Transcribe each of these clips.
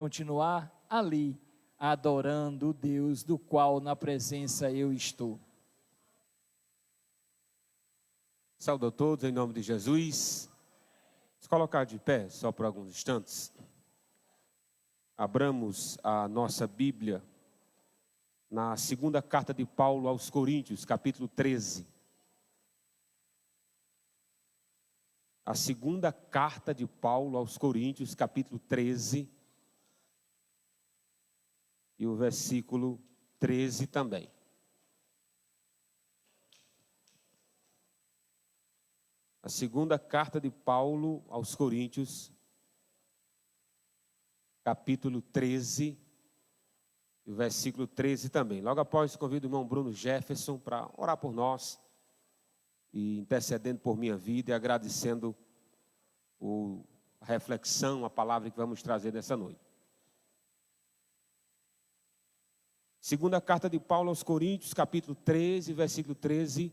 continuar ali, adorando o Deus do qual na presença eu estou. Saúdo a todos em nome de Jesus. Vamos colocar de pé só por alguns instantes. Abramos a nossa Bíblia na segunda carta de Paulo aos Coríntios, capítulo 13. A segunda carta de Paulo aos Coríntios, capítulo 13. E o versículo 13 também. A segunda carta de Paulo aos Coríntios, capítulo 13, e o versículo 13 também. Logo após, convido o irmão Bruno Jefferson para orar por nós, e intercedendo por minha vida e agradecendo a reflexão, a palavra que vamos trazer nessa noite. Segunda carta de Paulo aos Coríntios, capítulo 13, versículo 13,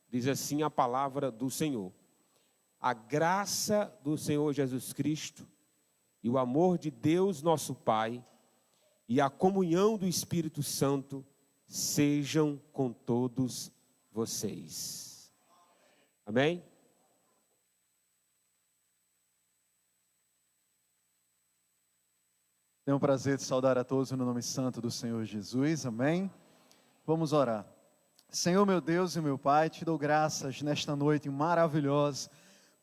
diz assim a palavra do Senhor: a graça do Senhor Jesus Cristo e o amor de Deus nosso Pai e a comunhão do Espírito Santo sejam com todos vocês. Amém? Tenho o prazer de saudar a todos no nome santo do Senhor Jesus, amém? Vamos orar. Senhor meu Deus e meu Pai, te dou graças nesta noite maravilhosa,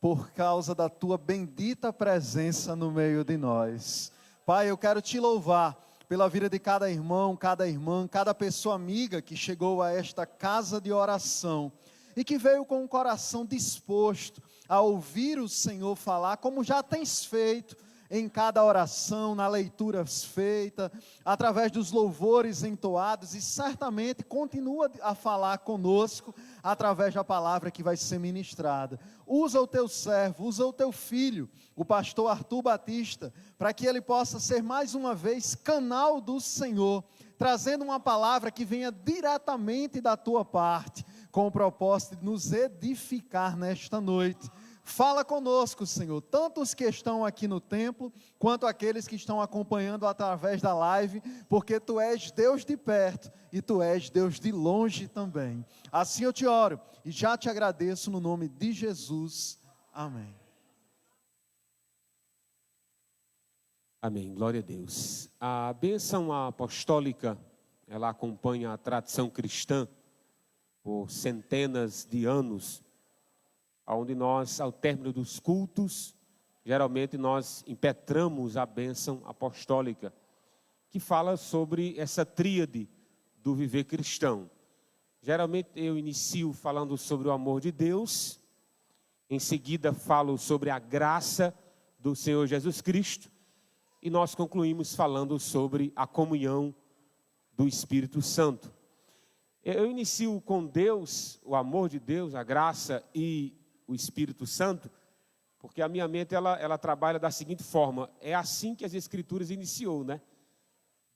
por causa da tua bendita presença no meio de nós. Pai, eu quero te louvar pela vida de cada irmão, cada irmã, cada pessoa amiga que chegou a esta casa de oração e que veio com o coração disposto a ouvir o Senhor falar, como já tens feito em cada oração, na leitura feita, através dos louvores entoados, e certamente continua a falar conosco, através da palavra que vai ser ministrada. Usa o teu servo, usa o teu filho, o pastor Arthur Batista, para que ele possa ser mais uma vez canal do Senhor, trazendo uma palavra que venha diretamente da tua parte, com o propósito de nos edificar nesta noite. Fala conosco, Senhor, tanto os que estão aqui no templo, quanto aqueles que estão acompanhando através da live, porque Tu és Deus de perto e Tu és Deus de longe também. Assim eu te oro e já te agradeço no nome de Jesus. Amém. Amém, glória a Deus. A bênção apostólica, ela acompanha a tradição cristã por centenas de anos, onde nós, ao término dos cultos, geralmente nós impetramos a bênção apostólica, que fala sobre essa tríade do viver cristão. Geralmente eu inicio falando sobre o amor de Deus, em seguida falo sobre a graça do Senhor Jesus Cristo, e nós concluímos falando sobre a comunhão do Espírito Santo. Eu inicio com Deus, o amor de Deus, a graça e o Espírito Santo, porque a minha mente ela trabalha da seguinte forma: é assim que as Escrituras iniciou, né?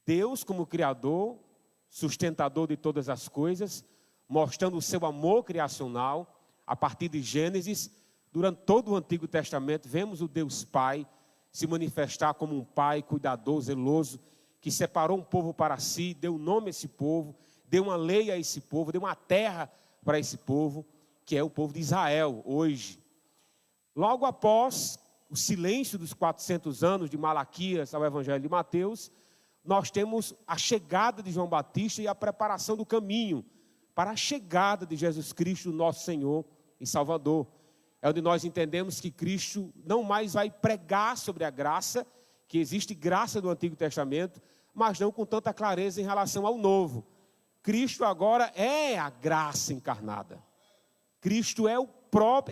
Deus como Criador, sustentador de todas as coisas, mostrando o seu amor criacional, a partir de Gênesis, durante todo o Antigo Testamento, vemos o Deus Pai se manifestar como um Pai cuidador, zeloso, que separou um povo para si, deu nome a esse povo, deu uma lei a esse povo, deu uma terra para esse povo, que é o povo de Israel, hoje. Logo após o silêncio dos 400 anos de Malaquias ao Evangelho de Mateus, nós temos a chegada de João Batista e a preparação do caminho para a chegada de Jesus Cristo, nosso Senhor e Salvador. É onde nós entendemos que Cristo não mais vai pregar sobre a graça, que existe graça do Antigo Testamento, mas não com tanta clareza em relação ao Novo. Cristo agora é a graça encarnada. Cristo é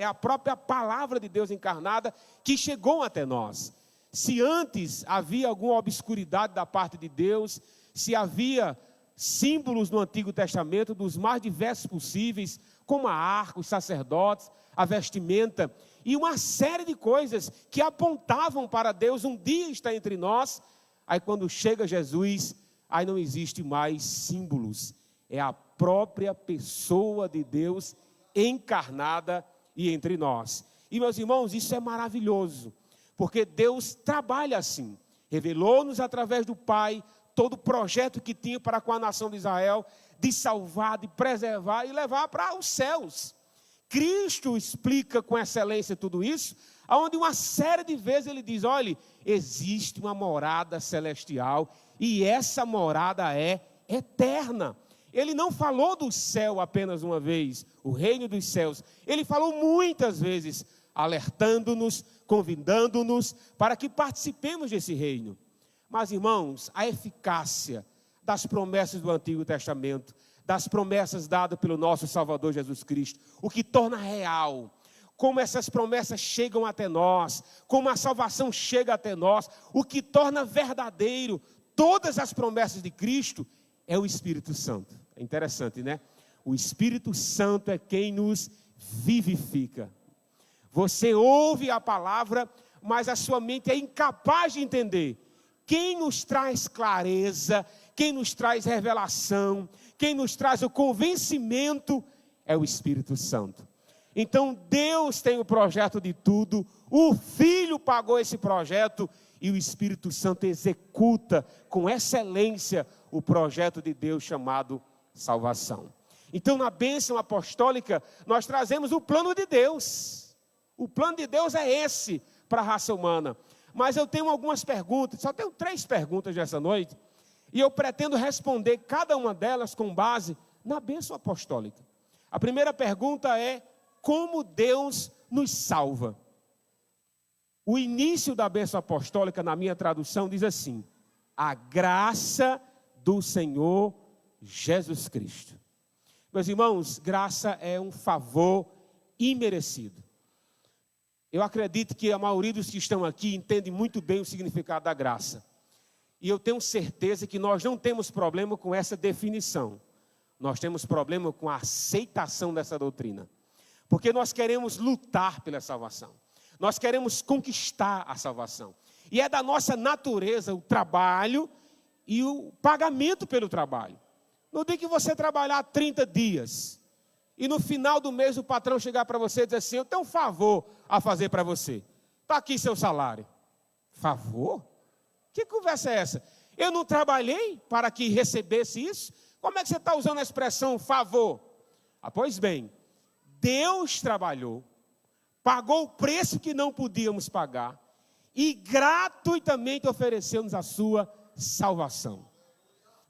a própria palavra de Deus encarnada que chegou até nós. Se antes havia alguma obscuridade da parte de Deus, se havia símbolos no Antigo Testamento dos mais diversos possíveis, como a arca, os sacerdotes, a vestimenta e uma série de coisas que apontavam para Deus um dia estar entre nós, aí quando chega Jesus, aí não existe mais símbolos, é a própria pessoa de Deus encarnada e entre nós. E meus irmãos, isso é maravilhoso, porque Deus trabalha assim. Revelou-nos através do Pai todo o projeto que tinha para com a nação de Israel, de salvar, de preservar e levar para os céus. Cristo explica com excelência tudo isso, onde uma série de vezes ele diz, olha, existe uma morada celestial e essa morada é eterna. Ele não falou do céu apenas uma vez, o reino dos céus. Ele falou muitas vezes, alertando-nos, convidando-nos para que participemos desse reino. Mas, irmãos, a eficácia das promessas do Antigo Testamento, das promessas dadas pelo nosso Salvador Jesus Cristo, o que torna real, como essas promessas chegam até nós, como a salvação chega até nós, o que torna verdadeiro todas as promessas de Cristo, é o Espírito Santo. É interessante, né? O Espírito Santo é quem nos vivifica. Você ouve a palavra, mas a sua mente é incapaz de entender. Quem nos traz clareza, quem nos traz revelação, quem nos traz o convencimento é o Espírito Santo. Então Deus tem o projeto de tudo, o Filho pagou esse projeto e o Espírito Santo executa com excelência o projeto de Deus chamado salvação. Então na bênção apostólica nós trazemos o plano de Deus. O plano de Deus é esse para a raça humana. Mas eu tenho algumas perguntas, só tenho 3 perguntas nessa noite, e eu pretendo responder cada uma delas com base na bênção apostólica. A primeira pergunta é, como Deus nos salva? O início da bênção apostólica, na minha tradução, diz assim, a graça do Senhor Jesus Cristo. Meus irmãos, graça é um favor imerecido. Eu acredito que a maioria dos que estão aqui entende muito bem o significado da graça. E eu tenho certeza que nós não temos problema com essa definição. Nós temos problema com a aceitação dessa doutrina. Porque nós queremos lutar pela salvação. Nós queremos conquistar a salvação. E é da nossa natureza o trabalho e o pagamento pelo trabalho. No dia que você trabalhar 30 dias, e no final do mês o patrão chegar para você e dizer assim, eu tenho um favor a fazer para você. Está aqui seu salário. Favor? Que conversa é essa? Eu não trabalhei para que recebesse isso? Como é que você está usando a expressão favor? Pois bem, Deus trabalhou, pagou o preço que não podíamos pagar e gratuitamente ofereceu-nos a sua salvação.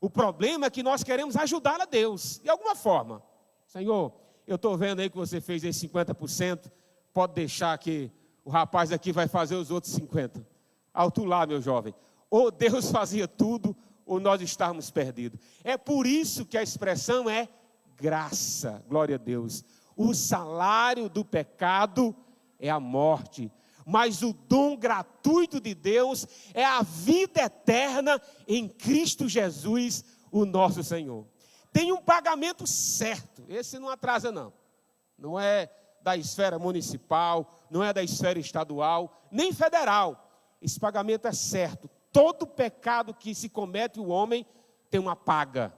O problema é que nós queremos ajudar a Deus, de alguma forma. Senhor, eu estou vendo aí que você fez aí 50%, pode deixar que o rapaz aqui vai fazer os outros 50%. Alto lá, meu jovem. Ou Deus fazia tudo, ou nós estávamos perdidos. É por isso que a expressão é graça, glória a Deus. O salário do pecado é a morte, mas o dom gratuito de Deus é a vida eterna em Cristo Jesus, o nosso Senhor. Tem um pagamento certo, esse não atrasa não. Não é da esfera municipal, não é da esfera estadual, nem federal. Esse pagamento é certo. Todo pecado que se comete o homem tem uma paga.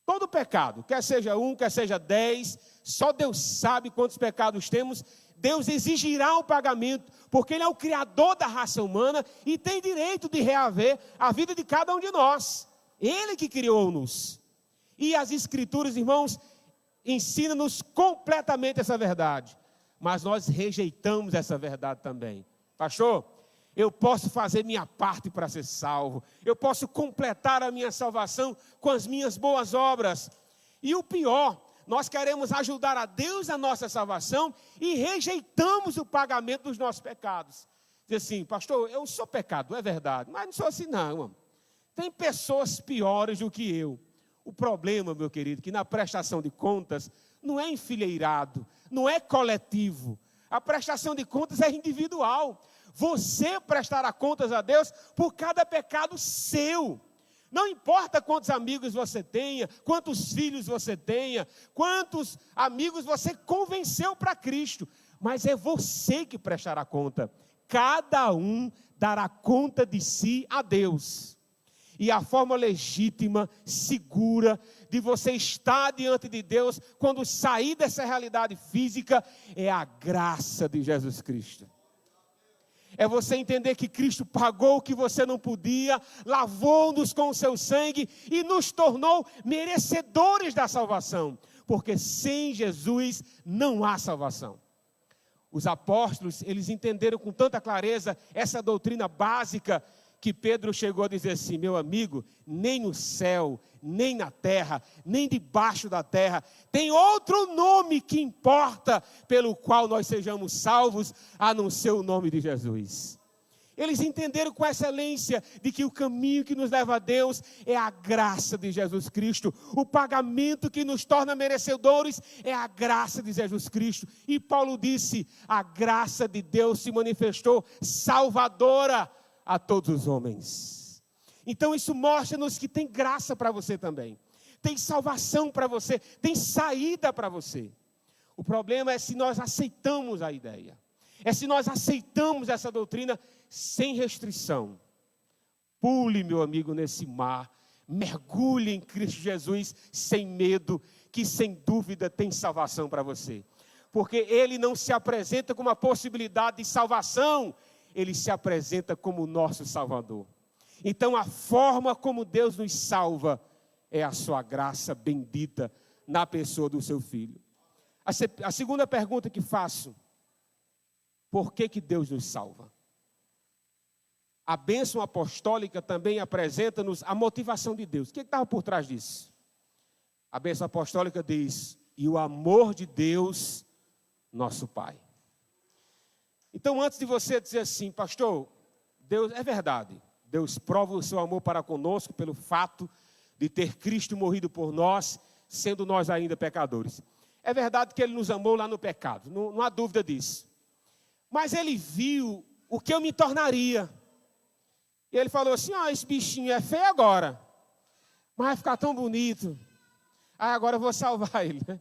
Todo pecado, quer seja 1, quer seja 10, só Deus sabe quantos pecados temos. Deus exigirá o pagamento, porque Ele é o Criador da raça humana e tem direito de reaver a vida de cada um de nós. Ele que criou-nos. E as Escrituras, irmãos, ensinam-nos completamente essa verdade. Mas nós rejeitamos essa verdade também. Pastor, eu posso fazer minha parte para ser salvo. Eu posso completar a minha salvação com as minhas boas obras. E o pior, nós queremos ajudar a Deus na nossa salvação e rejeitamos o pagamento dos nossos pecados. Diz assim, pastor, eu sou pecador, é verdade, mas não sou assim não, irmão. Tem pessoas piores do que eu. O problema, meu querido, que na prestação de contas não é enfileirado, não é coletivo. A prestação de contas é individual. Você prestará contas a Deus por cada pecado seu. Não importa quantos amigos você tenha, quantos filhos você tenha, quantos amigos você convenceu para Cristo, mas é você que prestará conta. Cada um dará conta de si a Deus. E a forma legítima, segura, de você estar diante de Deus, quando sair dessa realidade física, é a graça de Jesus Cristo. É você entender que Cristo pagou o que você não podia, lavou-nos com o seu sangue e nos tornou merecedores da salvação. Porque sem Jesus não há salvação. Os apóstolos, eles entenderam com tanta clareza essa doutrina básica que Pedro chegou a dizer assim: meu amigo, nem no céu, nem na terra, nem debaixo da terra, tem outro nome que importa pelo qual nós sejamos salvos, a não ser o nome de Jesus. Eles entenderam com excelência de que o caminho que nos leva a Deus é a graça de Jesus Cristo. O pagamento que nos torna merecedores é a graça de Jesus Cristo. E Paulo disse: a graça de Deus se manifestou salvadora a todos os homens. Então isso mostra-nos que tem graça para você também. Tem salvação para você, tem saída para você. O problema é se nós aceitamos a ideia. É se nós aceitamos essa doutrina sem restrição. Pule, meu amigo, nesse mar. Mergulhe em Cristo Jesus sem medo, que sem dúvida tem salvação para você. Porque Ele não se apresenta como uma possibilidade de salvação, Ele se apresenta como o nosso Salvador. Então a forma como Deus nos salva é a sua graça bendita na pessoa do seu Filho. A segunda pergunta que faço: por que Deus nos salva? A bênção apostólica também apresenta-nos a motivação de Deus. O que estava por trás disso? A bênção apostólica diz: e o amor de Deus, nosso Pai. Então, antes de você dizer assim: pastor, Deus, é verdade, Deus prova o seu amor para conosco pelo fato de ter Cristo morrido por nós, sendo nós ainda pecadores. É verdade que Ele nos amou lá no pecado, não há dúvida disso. Mas Ele viu o que eu me tornaria. E Ele falou assim: esse bichinho é feio agora, mas vai ficar tão bonito. Agora eu vou salvar ele, né?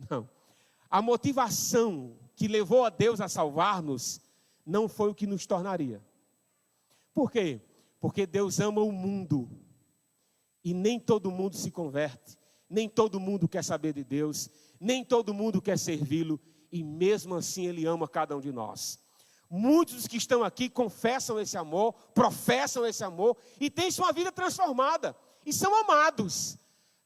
Não. A motivação que levou a Deus a salvar-nos não foi o que nos tornaria. Por quê? Porque Deus ama o mundo. E nem todo mundo se converte. Nem todo mundo quer saber de Deus. Nem todo mundo quer servi-lo. E mesmo assim Ele ama cada um de nós. Muitos dos que estão aqui confessam esse amor, professam esse amor e têm sua vida transformada e são amados.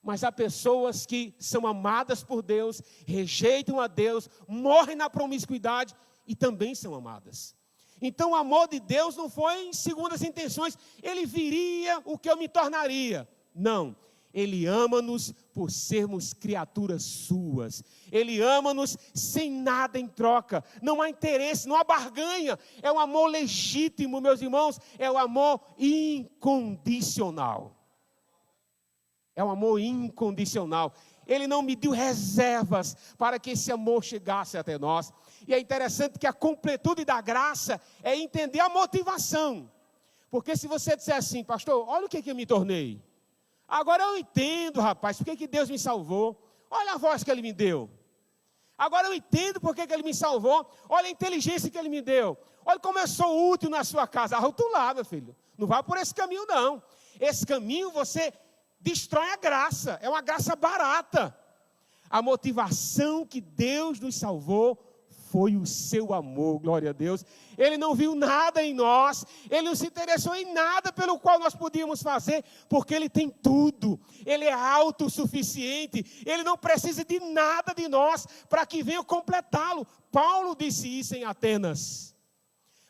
Mas há pessoas que são amadas por Deus, rejeitam a Deus, morrem na promiscuidade e também são amadas. Então o amor de Deus não foi em segundas intenções: Ele viria o que eu me tornaria. Não. Ele ama-nos por sermos criaturas suas. Ele ama-nos sem nada em troca. Não há interesse, não há barganha. É um amor legítimo, meus irmãos. É o amor incondicional. É um amor incondicional. Ele não mediu reservas para que esse amor chegasse até nós. E é interessante que a completude da graça é entender a motivação. Porque se você disser assim: pastor, olha o que eu me tornei. Agora eu entendo, rapaz, por que Deus me salvou. Olha a voz que Ele me deu. Agora eu entendo por que Ele me salvou. Olha a inteligência que Ele me deu. Olha como eu sou útil na sua casa. Arrotulado, meu filho. Não vá por esse caminho, não. Esse caminho você destrói a graça. É uma graça barata. A motivação que Deus nos salvou foi o seu amor, glória a Deus. Ele não viu nada em nós, Ele não se interessou em nada pelo qual nós podíamos fazer, porque Ele tem tudo, Ele é autossuficiente, Ele não precisa de nada de nós para que venha completá-lo. Paulo disse isso em Atenas.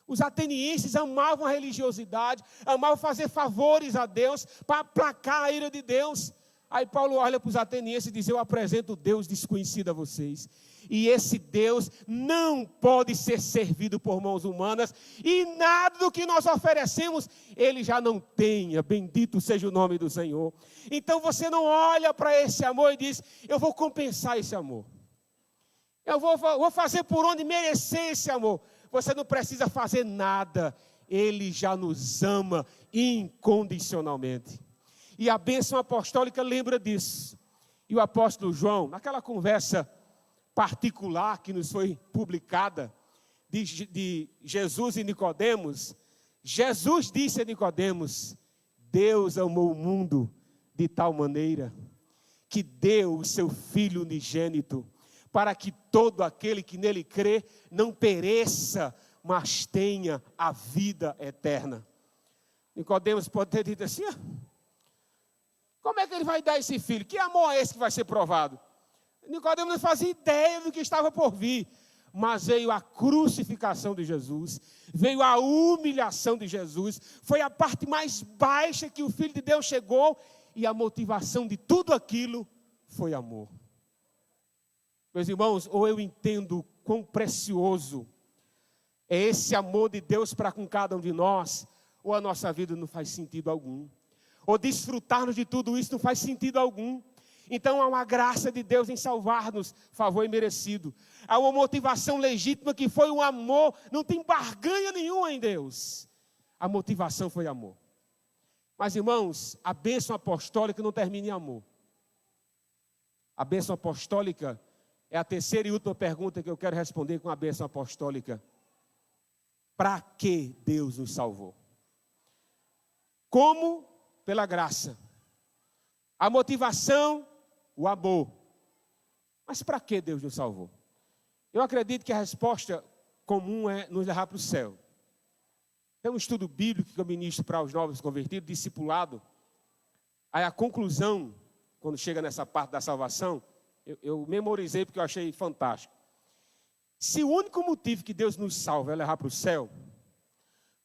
Os atenienses amavam a religiosidade, amavam fazer favores a Deus, para aplacar a ira de Deus. Aí Paulo olha para os atenienses e diz: eu apresento Deus desconhecido a vocês. E esse Deus não pode ser servido por mãos humanas. E nada do que nós oferecemos, Ele já não tenha. Bendito seja o nome do Senhor. Então você não olha para esse amor e diz: eu vou compensar esse amor. Eu vou fazer por onde merecer esse amor. Você não precisa fazer nada. Ele já nos ama incondicionalmente. E a bênção apostólica lembra disso. E o apóstolo João, naquela conversa particular que nos foi publicada, de Jesus e Nicodemos, Jesus disse a Nicodemos: Deus amou o mundo de tal maneira que deu o seu Filho unigênito, para que todo aquele que nele crê não pereça, mas tenha a vida eterna. Nicodemos pode ter dito assim: como é que ele vai dar esse filho? Que amor é esse que vai ser provado? Nicodemos não fazia ideia do que estava por vir. Mas veio a crucificação de Jesus, veio a humilhação de Jesus, foi a parte mais baixa que o Filho de Deus chegou, e a motivação de tudo aquilo foi amor. Meus irmãos, ou eu entendo quão precioso é esse amor de Deus para com cada um de nós, ou a nossa vida não faz sentido algum. Ou desfrutarmos de tudo isso não faz sentido algum. Então há uma graça de Deus em salvar-nos, favor imerecido. Há uma motivação legítima que foi um amor, não tem barganha nenhuma em Deus. A motivação foi amor. Mas irmãos, a bênção apostólica não termina em amor. A bênção apostólica é a terceira e última pergunta que eu quero responder com a bênção apostólica. Para que Deus nos salvou? Como? Pela graça. A motivação, o amor. Mas para que Deus nos salvou? Eu acredito que a resposta comum é nos levar para o céu. Tem um estudo bíblico que eu ministro para os novos convertidos, discipulado. Aí a conclusão, quando chega nessa parte da salvação, eu memorizei porque eu achei fantástico. Se o único motivo que Deus nos salva é levar para o céu,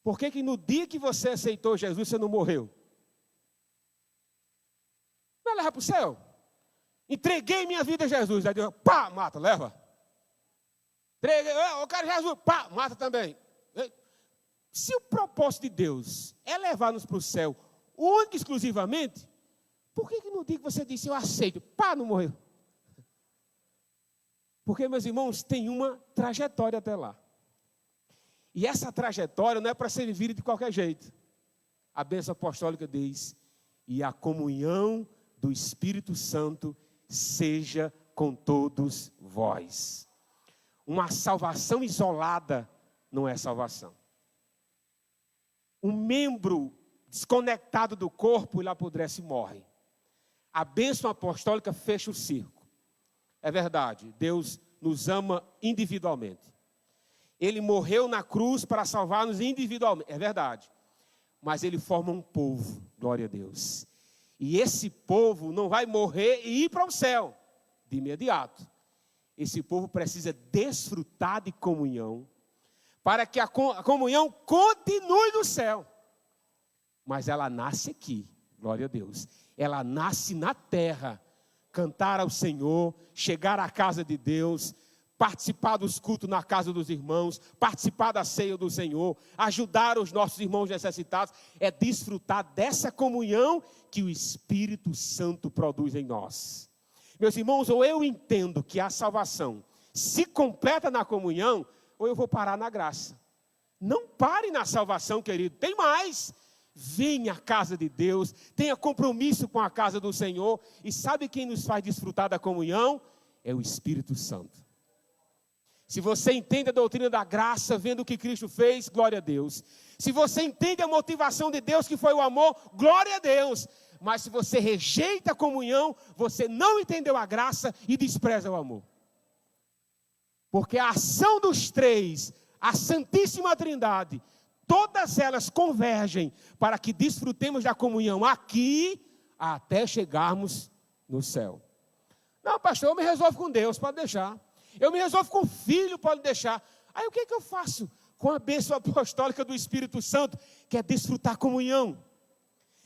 por que no dia que você aceitou Jesus, você não morreu? Vai levar para o céu. Entreguei minha vida a Jesus. Aí Deus, pá, mata, leva. Entreguei, eu quero Jesus, pá, mata também. Se o propósito de Deus é levar-nos para o céu, único e exclusivamente, por que no dia que você disse, eu aceito, pá, não morreu? Porque, meus irmãos, tem uma trajetória até lá. E essa trajetória não é para ser vivida de qualquer jeito. A bênção apostólica diz, e a comunhão do Espírito Santo seja com todos vós. Uma salvação isolada não é salvação. Um membro desconectado do corpo, ele apodrece e morre. A bênção apostólica fecha o circo. É verdade, Deus nos ama individualmente. Ele morreu na cruz para salvar-nos individualmente, é verdade. Mas ele forma um povo, glória a Deus. E esse povo não vai morrer e ir para o céu de imediato. Esse povo precisa desfrutar de comunhão, para que a comunhão continue no céu. Mas ela nasce aqui, glória a Deus. Ela nasce na terra, cantar ao Senhor, chegar à casa de Deus, participar dos cultos na casa dos irmãos, participar da ceia do Senhor, ajudar os nossos irmãos necessitados, é desfrutar dessa comunhão que o Espírito Santo produz em nós. Meus irmãos, ou eu entendo que a salvação se completa na comunhão, ou eu vou parar na graça. Não pare na salvação, querido, tem mais. Venha à casa de Deus, tenha compromisso com a casa do Senhor, e sabe quem nos faz desfrutar da comunhão? É o Espírito Santo. Se você entende a doutrina da graça, vendo o que Cristo fez, glória a Deus. Se você entende a motivação de Deus, que foi o amor, glória a Deus. Mas se você rejeita a comunhão, você não entendeu a graça e despreza o amor. Porque a ação dos três, a Santíssima Trindade, todas elas convergem para que desfrutemos da comunhão aqui, até chegarmos no céu. Não, pastor, eu me resolvo com Deus, pode deixar. Eu me resolvo com o Filho, pode deixar. Aí o que eu faço? Com a bênção apostólica do Espírito Santo, que é desfrutar a comunhão.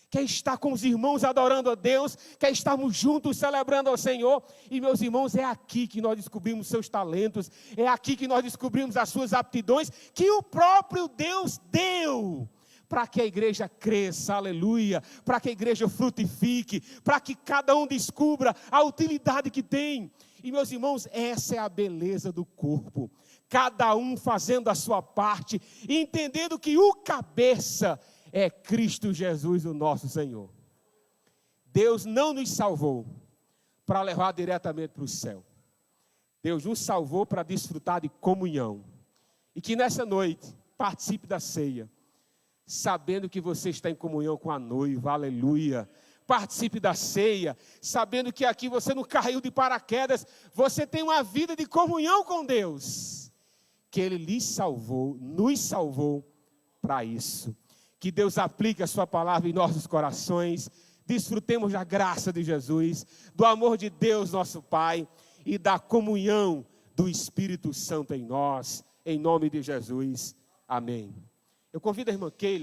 Quer estar com os irmãos adorando a Deus, quer estarmos juntos celebrando ao Senhor. E meus irmãos, é aqui que nós descobrimos seus talentos, é aqui que nós descobrimos as suas aptidões, que o próprio Deus deu, para que a igreja cresça, aleluia, para que a igreja frutifique, para que cada um descubra a utilidade que tem. E meus irmãos, essa é a beleza do corpo, cada um fazendo a sua parte, entendendo que o cabeça é Cristo Jesus, o nosso Senhor. Deus não nos salvou para levar diretamente para o céu. Deus nos salvou para desfrutar de comunhão. E que nessa noite, participe da ceia, sabendo que você está em comunhão com a noiva, aleluia. Participe da ceia, sabendo que aqui você não caiu de paraquedas, você tem uma vida de comunhão com Deus. que Ele lhes salvou, nos salvou para isso. Que Deus aplique a sua palavra em nossos corações, desfrutemos da graça de Jesus, do amor de Deus nosso Pai e da comunhão do Espírito Santo em nós, em nome de Jesus. Amém. Eu convido a irmã Keila